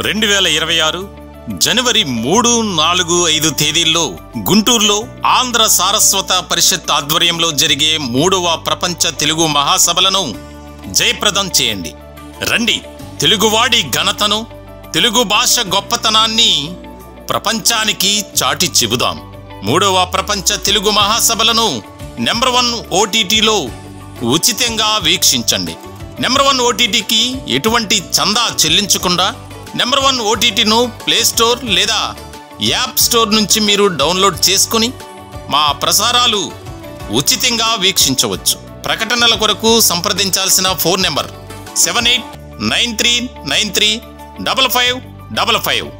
2026 జనవరి 3, 4, 5 తేదీల్లో గుంటూరులో ఆంధ్ర సారస్వత పరిషత్ ఆధ్వర్యంలో జరిగే 3వ ప్రపంచ తెలుగు మహాసభలను జయప్రదం చేయండి. రండి, తెలుగువాడి ఘనతను, తెలుగు భాష గొప్పతనాన్ని ప్రపంచానికి చాటి చెబుదాం. 3వ ప్రపంచ తెలుగు మహాసభలను నెంబర్ 1 OTTలో ఉచితంగా వీక్షించండి. నెంబర్ 1 OTTకి ఎటువంటి చందా చెల్లించకుండా నెంబర్ 1 OTTను ప్లే స్టోర్ లేదా యాప్ స్టోర్ నుంచి మీరు డౌన్లోడ్ చేసుకుని మా ప్రసారాలు ఉచితంగా వీక్షించవచ్చు. ప్రకటనల కొరకు సంప్రదించాల్సిన ఫోన్ నెంబర్ 7893935555.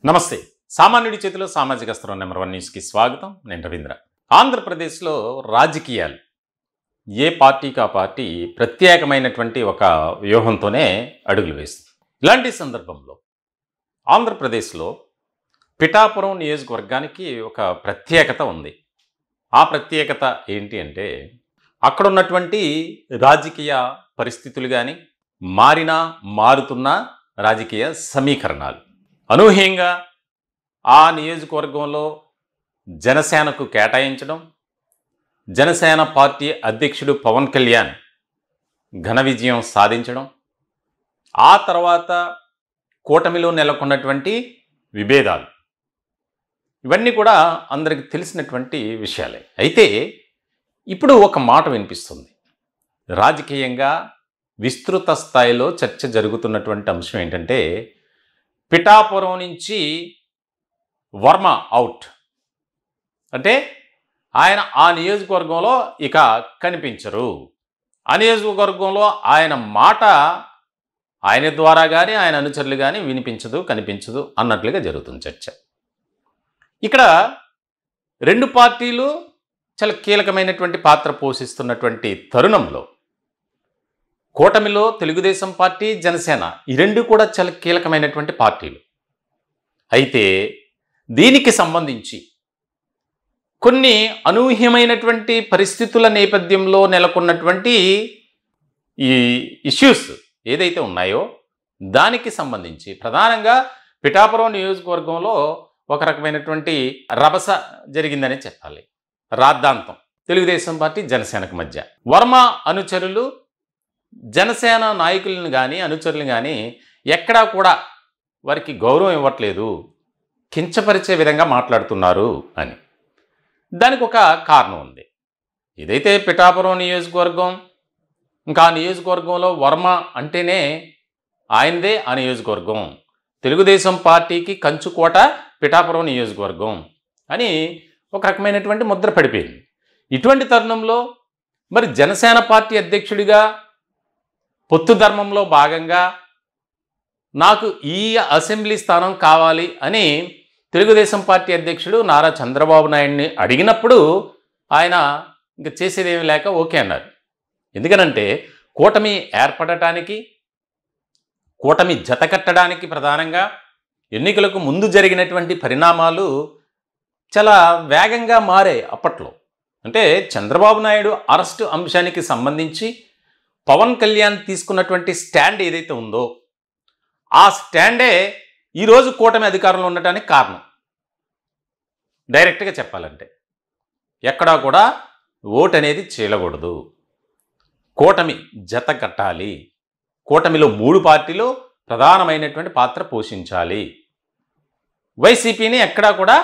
నమస్తే. సామాన్యుడి చేతిలో సామాజిక స్తరం నెంబర్ 1 న్యూస్కి స్వాగతం. నేను రవీంద్ర. ఆంధ్రప్రదేశ్లో రాజకీయాలు ఏ పార్టీకి ఆ పార్టీ ప్రత్యేకమైనటువంటి ఒక వ్యూహంతోనే అడుగులు వేస్తుంది. ఇలాంటి సందర్భంలో ఆంధ్రప్రదేశ్లో పిఠాపురం నియోజకవర్గానికి ఒక ప్రత్యేకత ఉంది. ఆ ప్రత్యేకత ఏంటి అంటే, అక్కడ ఉన్నటువంటి రాజకీయ పరిస్థితులు కానీ, మారుతున్న రాజకీయ సమీకరణాలు, అనూహ్యంగా ఆ నియోజకవర్గంలో జనసేనకు కేటాయించడం, జనసేన పార్టీ అధ్యక్షుడు పవన్ కళ్యాణ్ ఘన విజయం సాధించడం, ఆ తర్వాత కూటమిలో నెలకొన్నటువంటి విభేదాలు, ఇవన్నీ కూడా అందరికి తెలిసినటువంటి విషయాలే. అయితే ఇప్పుడు ఒక మాట వినిపిస్తుంది. రాజకీయంగా విస్తృత స్థాయిలో చర్చ జరుగుతున్నటువంటి అంశం ఏంటంటే, పిఠాపురం నుంచి వర్మ అవుట్, అంటే ఆయన ఆ నియోజకవర్గంలో ఇక కనిపించరు, ఆ నియోజకవర్గంలో ఆయన మాట ఆయన ద్వారా కానీ ఆయన అనుచరులు కానీ కనిపించదు అన్నట్లుగా జరుగుతుంది చర్చ. ఇక్కడ రెండు పార్టీలు చాలా కీలకమైనటువంటి పాత్ర పోషిస్తున్నటువంటి తరుణంలో కూటమిలో తెలుగుదేశం పార్టీ, జనసేన ఈ రెండు కూడా చాలా కీలకమైనటువంటి పార్టీలు. అయితే దీనికి సంబంధించి కొన్ని అనూహ్యమైనటువంటి పరిస్థితుల నేపథ్యంలో నెలకొన్నటువంటి ఈ ఇష్యూస్ ఏదైతే ఉన్నాయో దానికి సంబంధించి ప్రధానంగా పిఠాపురం నియోజకవర్గంలో ఒక రకమైనటువంటి రభస జరిగిందని చెప్పాలి. రాద్ధాంతం తెలుగుదేశం పార్టీ, జనసేనకు మధ్య. వర్మ అనుచరులు జనసేన నాయకులను కానీ అనుచరులను కానీ ఎక్కడా కూడా వారికి గౌరవం ఇవ్వట్లేదు, కించపరిచే విధంగా మాట్లాడుతున్నారు అని. దానికి ఒక కారణం ఉంది. ఏదైతే పిఠాపురం నియోజకవర్గం, ఇంకా ఆ నియోజకవర్గంలో వర్మ అంటేనే ఆయనదే ఆ నియోజకవర్గం, తెలుగుదేశం పార్టీకి కంచుకోట పిఠాపురం నియోజకవర్గం అని ఒక రకమైనటువంటి ముద్ర పడిపోయింది. ఇటువంటి తరుణంలో మరి జనసేన పార్టీ అధ్యక్షుడిగా పొత్తు ధర్మంలో భాగంగా నాకు ఈ అసెంబ్లీ స్థానం కావాలి అని తెలుగుదేశం పార్టీ అధ్యక్షుడు నారా చంద్రబాబు నాయుడిని అడిగినప్పుడు ఆయన ఇంక చేసేదేమీ లేక ఓకే అన్నారు. ఎందుకనంటే కూటమి ఏర్పడటానికి, కూటమి జతకట్టడానికి ప్రధానంగా ఎన్నికలకు ముందు జరిగినటువంటి పరిణామాలు చాలా వేగంగా మారాయి అప్పట్లో. అంటే చంద్రబాబు నాయుడు అరెస్టు అంశానికి సంబంధించి పవన్ కళ్యాణ్ తీసుకున్నటువంటి స్టాండ్ ఏదైతే ఉందో ఆ స్టాండే ఈరోజు కూటమి అధికారంలో ఉండటానికి కారణం. డైరెక్ట్గా చెప్పాలంటే ఎక్కడా కూడా ఓటు అనేది చీలకూడదు, కూటమి జత కట్టాలి, కూటమిలో 3 పార్టీలు ప్రధానమైనటువంటి పాత్ర పోషించాలి, వైసీపీని ఎక్కడా కూడా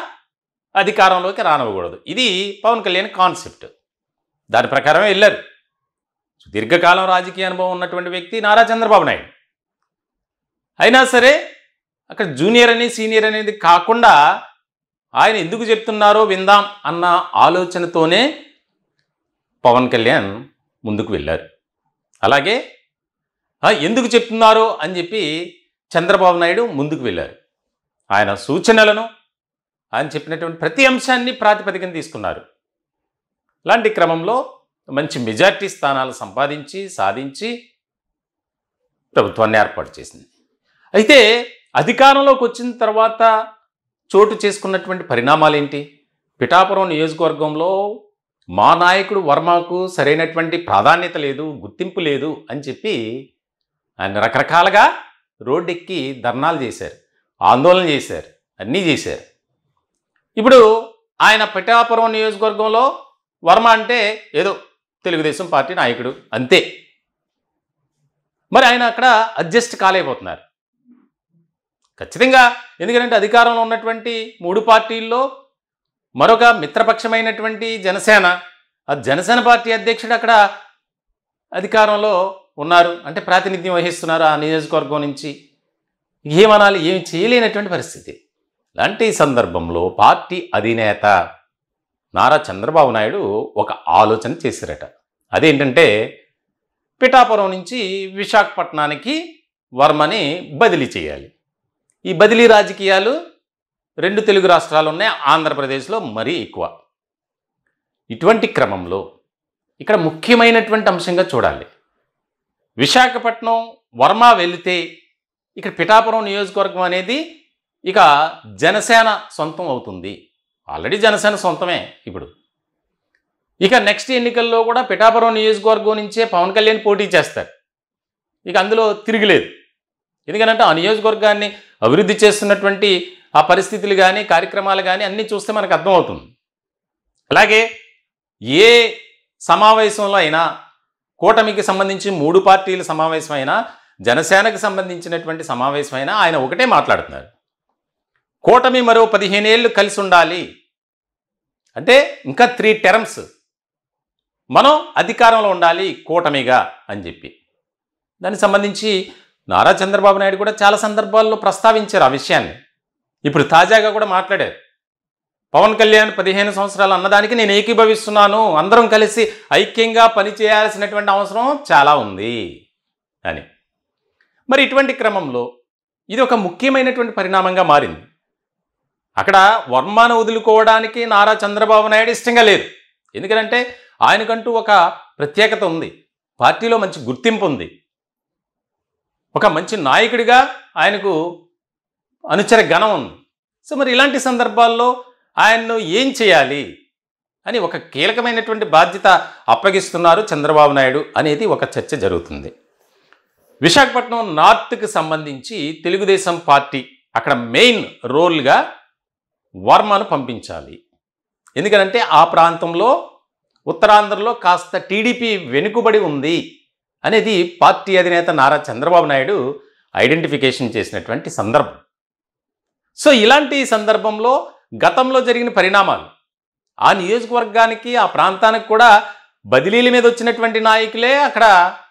అధికారంలోకి రానివ్వకూడదు. ఇది పవన్ కళ్యాణ్ కాన్సెప్ట్. దాని ప్రకారమే వెళ్ళారు. దీర్ఘకాలం రాజకీయ అనుభవం ఉన్నటువంటి వ్యక్తి నారా చంద్రబాబు నాయుడు. అయినా సరే అక్కడ జూనియర్ అని సీనియర్ అనేది కాకుండా ఆయన ఎందుకు చెప్తున్నారో విందాం అన్న ఆలోచనతోనే పవన్ కళ్యాణ్ ముందుకు వెళ్ళారు. అలాగే ఎందుకు చెప్తున్నారో అని చెప్పి చంద్రబాబు నాయుడు ముందుకు వెళ్ళారు. ఆయన సూచనలను, ఆయన చెప్పినటువంటి ప్రతి అంశాన్ని ప్రాతిపదికన తీసుకున్నారు. ఇలాంటి క్రమంలో మంచి మెజార్టీ స్థానాలు సాధించి ప్రభుత్వాన్ని ఏర్పాటు చేసింది. అయితే అధికారంలోకి వచ్చిన తర్వాత చోటు చేసుకున్నటువంటి పరిణామాలు ఏంటి? పిఠాపురం నియోజకవర్గంలో మా నాయకుడు వర్మకు సరైనటువంటి ప్రాధాన్యత లేదు, గుర్తింపు లేదు అని చెప్పి ఆయన రకరకాలుగా రోడ్డెక్కి ధర్నాలు చేశారు, ఆందోళన చేశారు, అన్నీ చేశారు. ఇప్పుడు ఆయన పిఠాపురం నియోజకవర్గంలో వర్మ అంటే ఏదో తెలుగుదేశం పార్టీ నాయకుడు అంతే. మరి ఆయన అక్కడ అడ్జస్ట్ కాలేకపోతున్నారు ఖచ్చితంగా. ఎందుకంటే అధికారంలో ఉన్నటువంటి 3 పార్టీల్లో మరొక మిత్రపక్షమైనటువంటి జనసేన, ఆ జనసేన పార్టీ అధ్యక్షుడు అక్కడ అధికారంలో ఉన్నారు, అంటే ప్రాతినిధ్యం వహిస్తున్నారు ఆ నియోజకవర్గం నుంచి. ఏమనాలి, ఏమి చేయలేనటువంటి పరిస్థితి. ఇలాంటి సందర్భంలో పార్టీ అధినేత నారా చంద్రబాబు నాయుడు ఒక ఆలోచన చేశారట. అదేంటంటే పిఠాపురం నుంచి విశాఖపట్నానికి వర్మని బదిలీ చేయాలి. ఈ బదిలీ రాజకీయాలు 2 తెలుగు రాష్ట్రాలు ఉన్నాయి, ఆంధ్రప్రదేశ్లో మరీ ఎక్కువ. ఇటువంటి క్రమంలో ఇక్కడ ముఖ్యమైనటువంటి అంశంగా చూడాలి, విశాఖపట్నం వర్మ వెళితే ఇక్కడ పిఠాపురం నియోజకవర్గం అనేది ఇక జనసేన సొంతం అవుతుంది. ఆల్రెడీ జనసేన సొంతమే ఇప్పుడు. ఇక నెక్స్ట్ ఎన్నికల్లో కూడా పిఠాపురం నియోజకవర్గం నుంచే పవన్ కళ్యాణ్ పోటీ చేస్తారు. ఇక అందులో తిరిగిలేదు. ఎందుకంటే ఆ నియోజకవర్గాన్ని అభివృద్ధి చేస్తున్నటువంటి ఆ పరిస్థితులు కానీ కార్యక్రమాలు కానీ అన్నీ చూస్తే మనకు అర్థమవుతుంది. అలాగే ఏ సమావేశంలో అయినా, కూటమికి సంబంధించి 3 పార్టీల సమావేశం అయినా, జనసేనకు సంబంధించినటువంటి సమావేశం అయినా ఆయన ఒకటే మాట్లాడుతున్నారు, కూటమి మరో 15 ఏళ్ళు కలిసి ఉండాలి, అంటే ఇంకా 3 టర్మ్స్ మనం అధికారంలో ఉండాలి కూటమిగా అని చెప్పి. దానికి సంబంధించి నారా చంద్రబాబు నాయుడు కూడా చాలా సందర్భాల్లో ప్రస్తావించారు ఆ విషయాన్ని. ఇప్పుడు తాజాగా కూడా మాట్లాడారు, పవన్ కళ్యాణ్ 15 సంవత్సరాలు అన్నదానికి నేను ఏకీభవిస్తున్నాను, అందరం కలిసి ఐక్యంగా పనిచేయాల్సినటువంటి అవసరం చాలా ఉంది అని. మరి ఇటువంటి క్రమంలో ఇది ఒక ముఖ్యమైనటువంటి పరిణామంగా మారింది. అక్కడ వర్మను వదులుకోవడానికి నారా చంద్రబాబు నాయుడు ఇష్టంగా లేదు. ఎందుకంటే ఆయనకంటూ ఒక ప్రత్యేకత ఉంది, పార్టీలో మంచి గుర్తింపు ఉంది, ఒక మంచి నాయకుడిగా ఆయనకు అనుచర గణం ఉంది. సో మరి ఇలాంటి సందర్భాల్లో ఆయన్ను ఏం చేయాలి అని ఒక కీలకమైనటువంటి బాధ్యత అప్పగిస్తున్నారు చంద్రబాబు నాయుడు అనేది ఒక చర్చ జరుగుతుంది. విశాఖపట్నం నార్త్కి సంబంధించి తెలుగుదేశం పార్టీ అక్కడ మెయిన్ రోల్గా వర్మను పంపించాలి. ఎందుకంటే ఆ ప్రాంతంలో ఉత్తరాంధ్రలో కాస్త టీడీపీ వెనుకబడి ఉంది అనేది పార్టీ అధినేత నారా చంద్రబాబు నాయుడు ఐడెంటిఫికేషన్ చేసినటువంటి సందర్భం. సో ఇలాంటి సందర్భంలో గతంలో జరిగిన పరిణామాలు, ఆ నియోజకవర్గానికి ఆ ప్రాంతానికి కూడా బదిలీల మీద వచ్చినటువంటి నాయకులే అక్కడ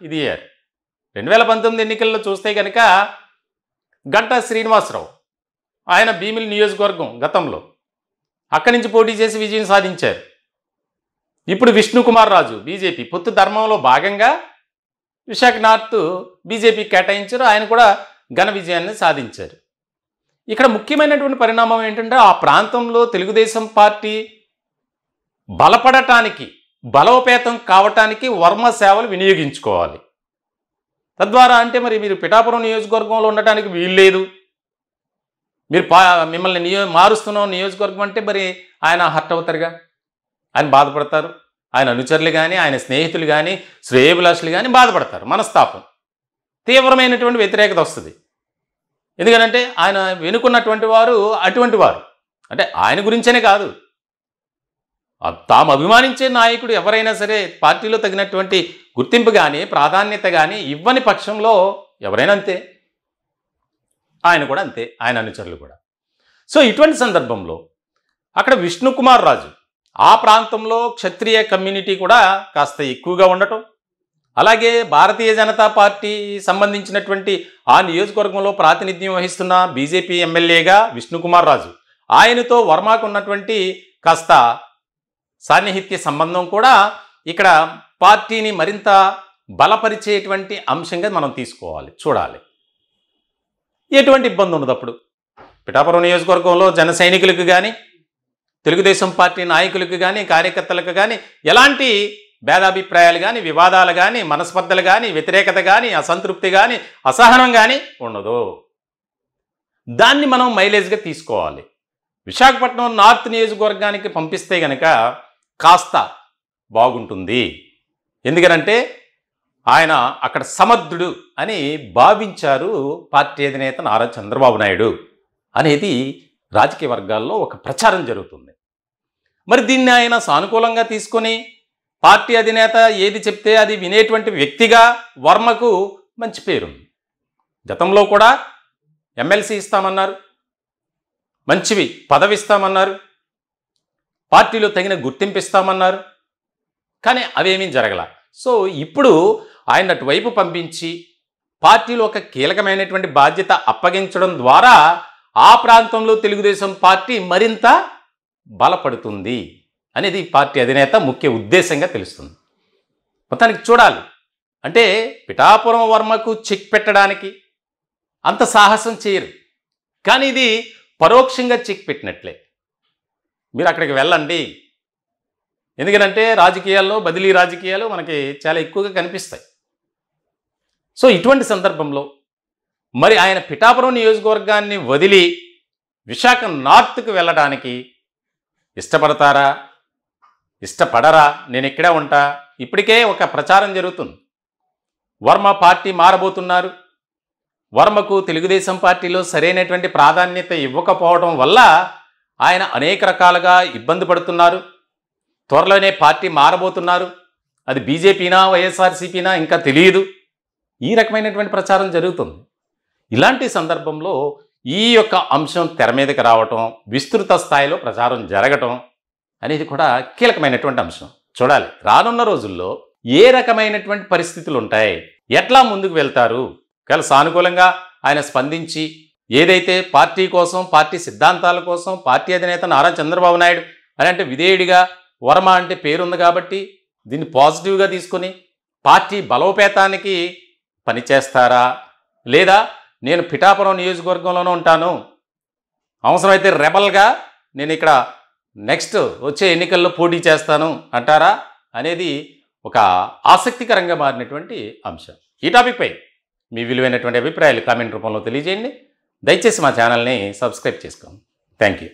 ఇది అయ్యారు. 2019 ఎన్నికల్లో చూస్తే కనుక గంటా శ్రీనివాసరావు, ఆయన భీమిలి నియోజకవర్గం గతంలో అక్కడి నుంచి పోటీ చేసి విజయం సాధించారు. ఇప్పుడు విష్ణుకుమార్ రాజు బీజేపీ పొత్తు ధర్మంలో భాగంగా విశాఖ నార్త్ బీజేపీ కేటాయించారు, ఆయన కూడా ఘన విజయాన్ని సాధించారు. ఇక్కడ ముఖ్యమైనటువంటి పరిణామం ఏంటంటే ఆ ప్రాంతంలో తెలుగుదేశం పార్టీ బలపడటానికి, బలోపేతం కావటానికి వర్మ సేవలు వినియోగించుకోవాలి. తద్వారా అంటే మరి మీరు పిఠాపురం నియోజకవర్గంలో ఉండటానికి వీల్లేదు, మీరు మిమ్మల్ని మారుస్తున్నాం నియోజకవర్గం అంటే మరి ఆయన హర్ట్ అవుతారుగా, ఆయన బాధపడతారు, ఆయన అనుచరులు కానీ ఆయన స్నేహితులు కానీ శ్రేయోభిలాషులు కానీ బాధపడతారు, మనస్తాపం, తీవ్రమైనటువంటి వ్యతిరేకత వస్తుంది. ఎందుకంటే ఆయన వెనుకున్నటువంటి వారు అటువంటి వారు, అంటే ఆయన గురించనే కాదు, తాము అభిమానించే నాయకుడు ఎవరైనా సరే పార్టీలో తగినటువంటి గుర్తింపు కానీ ప్రాధాన్యత కానీ ఇవ్వని పక్షంలో ఎవరైనా అంతే, ఆయన కూడా అంతే, ఆయన అనుచరులు కూడా. సో ఇటువంటి సందర్భంలో అక్కడ విష్ణుకుమార్ రాజు ఆ ప్రాంతంలో క్షత్రియ కమ్యూనిటీ కూడా కాస్త ఎక్కువగా ఉండటం, అలాగే భారతీయ జనతా పార్టీ సంబంధించినటువంటి ఆ నియోజకవర్గంలో ప్రాతినిధ్యం వహిస్తున్న బీజేపీ ఎమ్మెల్యేగా విష్ణుకుమార్ రాజు, ఆయనతో వర్మకు ఉన్నటువంటి కాస్త సాన్నిహిత్య సంబంధం కూడా ఇక్కడ పార్టీని మరింత బలపరిచేటువంటి అంశంగా మనం తీసుకోవాలి, చూడాలి. ఎటువంటి ఇబ్బంది ఉండదు అప్పుడు పిఠాపురం నియోజకవర్గంలో జన సైనికులకు కానీ తెలుగుదేశం పార్టీ నాయకులకు కానీ కార్యకర్తలకు కానీ ఎలాంటి భేదాభిప్రాయాలు కానీ వివాదాలు కానీ మనస్పర్ధలు కానీ వ్యతిరేకత కానీ అసంతృప్తి కానీ అసహనం కానీ ఉండదు. దాన్ని మనం మైలేజ్గా తీసుకోవాలి. విశాఖపట్నం నార్త్ నియోజకవర్గానికి పంపిస్తే కనుక కాస్త బాగుంటుంది. ఎందుకనంటే ఆయన అక్కడ సమర్థుడు అని భావించారు పార్టీ అధినేత నారా చంద్రబాబు నాయుడు అనేది రాజకీయ వర్గాల్లో ఒక ప్రచారం జరుగుతుంది. మరి దీన్ని ఆయన సానుకూలంగా తీసుకొని పార్టీ అధినేత ఏది చెప్తే అది వినేటువంటి వ్యక్తిగా వర్మకు మంచి పేరుంది. గతంలో కూడా ఎమ్మెల్సీ ఇస్తామన్నారు, మంచివి పదవి ఇస్తామన్నారు, పార్టీలో తగిన గుర్తింపు ఇస్తామన్నారు, కానీ అవేమీ జరగల. సో ఇప్పుడు ఆయన అటువైపు పంపించి పార్టీలో ఒక కీలకమైనటువంటి బాధ్యత అప్పగించడం ద్వారా ఆ ప్రాంతంలో తెలుగుదేశం పార్టీ మరింత బలపడుతుంది అనేది పార్టీ అధినేత ముఖ్య ఉద్దేశంగా తెలుస్తుంది. మొత్తానికి చూడాలి. అంటే పిఠాపురం వర్మకు చెక్ పెట్టడానికి అంత సాహసం చేయరు, కానీ ఇది పరోక్షంగా చెక్ పెట్టినట్లే. మీరు అక్కడికి వెళ్ళండి, ఎందుకంటే రాజకీయాల్లో బదిలీ రాజకీయాలు మనకి చాలా ఎక్కువగా కనిపిస్తాయి. సో ఇటువంటి సందర్భంలో మరి ఆయన పిఠాపురం నియోజకవర్గాన్ని వదిలి విశాఖ నార్త్కు వెళ్ళడానికి ఇష్టపడతారా, ఇష్టపడరా, నేను ఇక్కడే ఉంటా? ఇప్పటికే ఒక ప్రచారం జరుగుతుంది. వర్మ పార్టీ మారబోతున్నారు, వర్మకు తెలుగుదేశం పార్టీలో సరైనటువంటి ప్రాధాన్యత ఇవ్వకపోవడం వల్ల ఆయన అనేక రకాలుగా ఇబ్బంది పడుతున్నారు, త్వరలోనే పార్టీ మారబోతున్నారు, అది బీజేపీనా వైఎస్ఆర్సీపీనా ఇంకా తెలియదు, ఈ రకమైనటువంటి ప్రచారం జరుగుతుంది. ఇలాంటి సందర్భంలో ఈ యొక్క అంశం తెర మీదకి రావటం, విస్తృత స్థాయిలో ప్రచారం జరగటం అనేది కూడా కీలకమైనటువంటి అంశం. చూడాలి రానున్న రోజుల్లో ఏ రకమైనటువంటి పరిస్థితులు ఉంటాయి, ఎట్లా ముందుకు వెళ్తారు. ఒకవేళ సానుకూలంగా ఆయన స్పందించి ఏదైతే పార్టీ కోసం, పార్టీ సిద్ధాంతాల కోసం పార్టీ అధినేత నారా చంద్రబాబు నాయుడు అని అంటే విధేయుడిగా, వర్మ అంటే పేరుంది కాబట్టి దీన్ని పాజిటివ్గా తీసుకొని పార్టీ బలోపేతానికి పనిచేస్తారా, లేదా నేను పిఠాపురం నియోజకవర్గంలోనే ఉంటాను, అవసరమైతే రెబల్గా నేను ఇక్కడ నెక్స్ట్ వచ్చే ఎన్నికల్లో పోటీ చేస్తాను అంటారా అనేది ఒక ఆసక్తికరంగా మారినటువంటి అంశం. ఈ టాపిక్పై మీ విలువైనటువంటి అభిప్రాయాలు కామెంట్ రూపంలో తెలియజేయండి. దయచేసి మా ఛానల్ని సబ్స్క్రైబ్ చేసుకోండి. Thank you.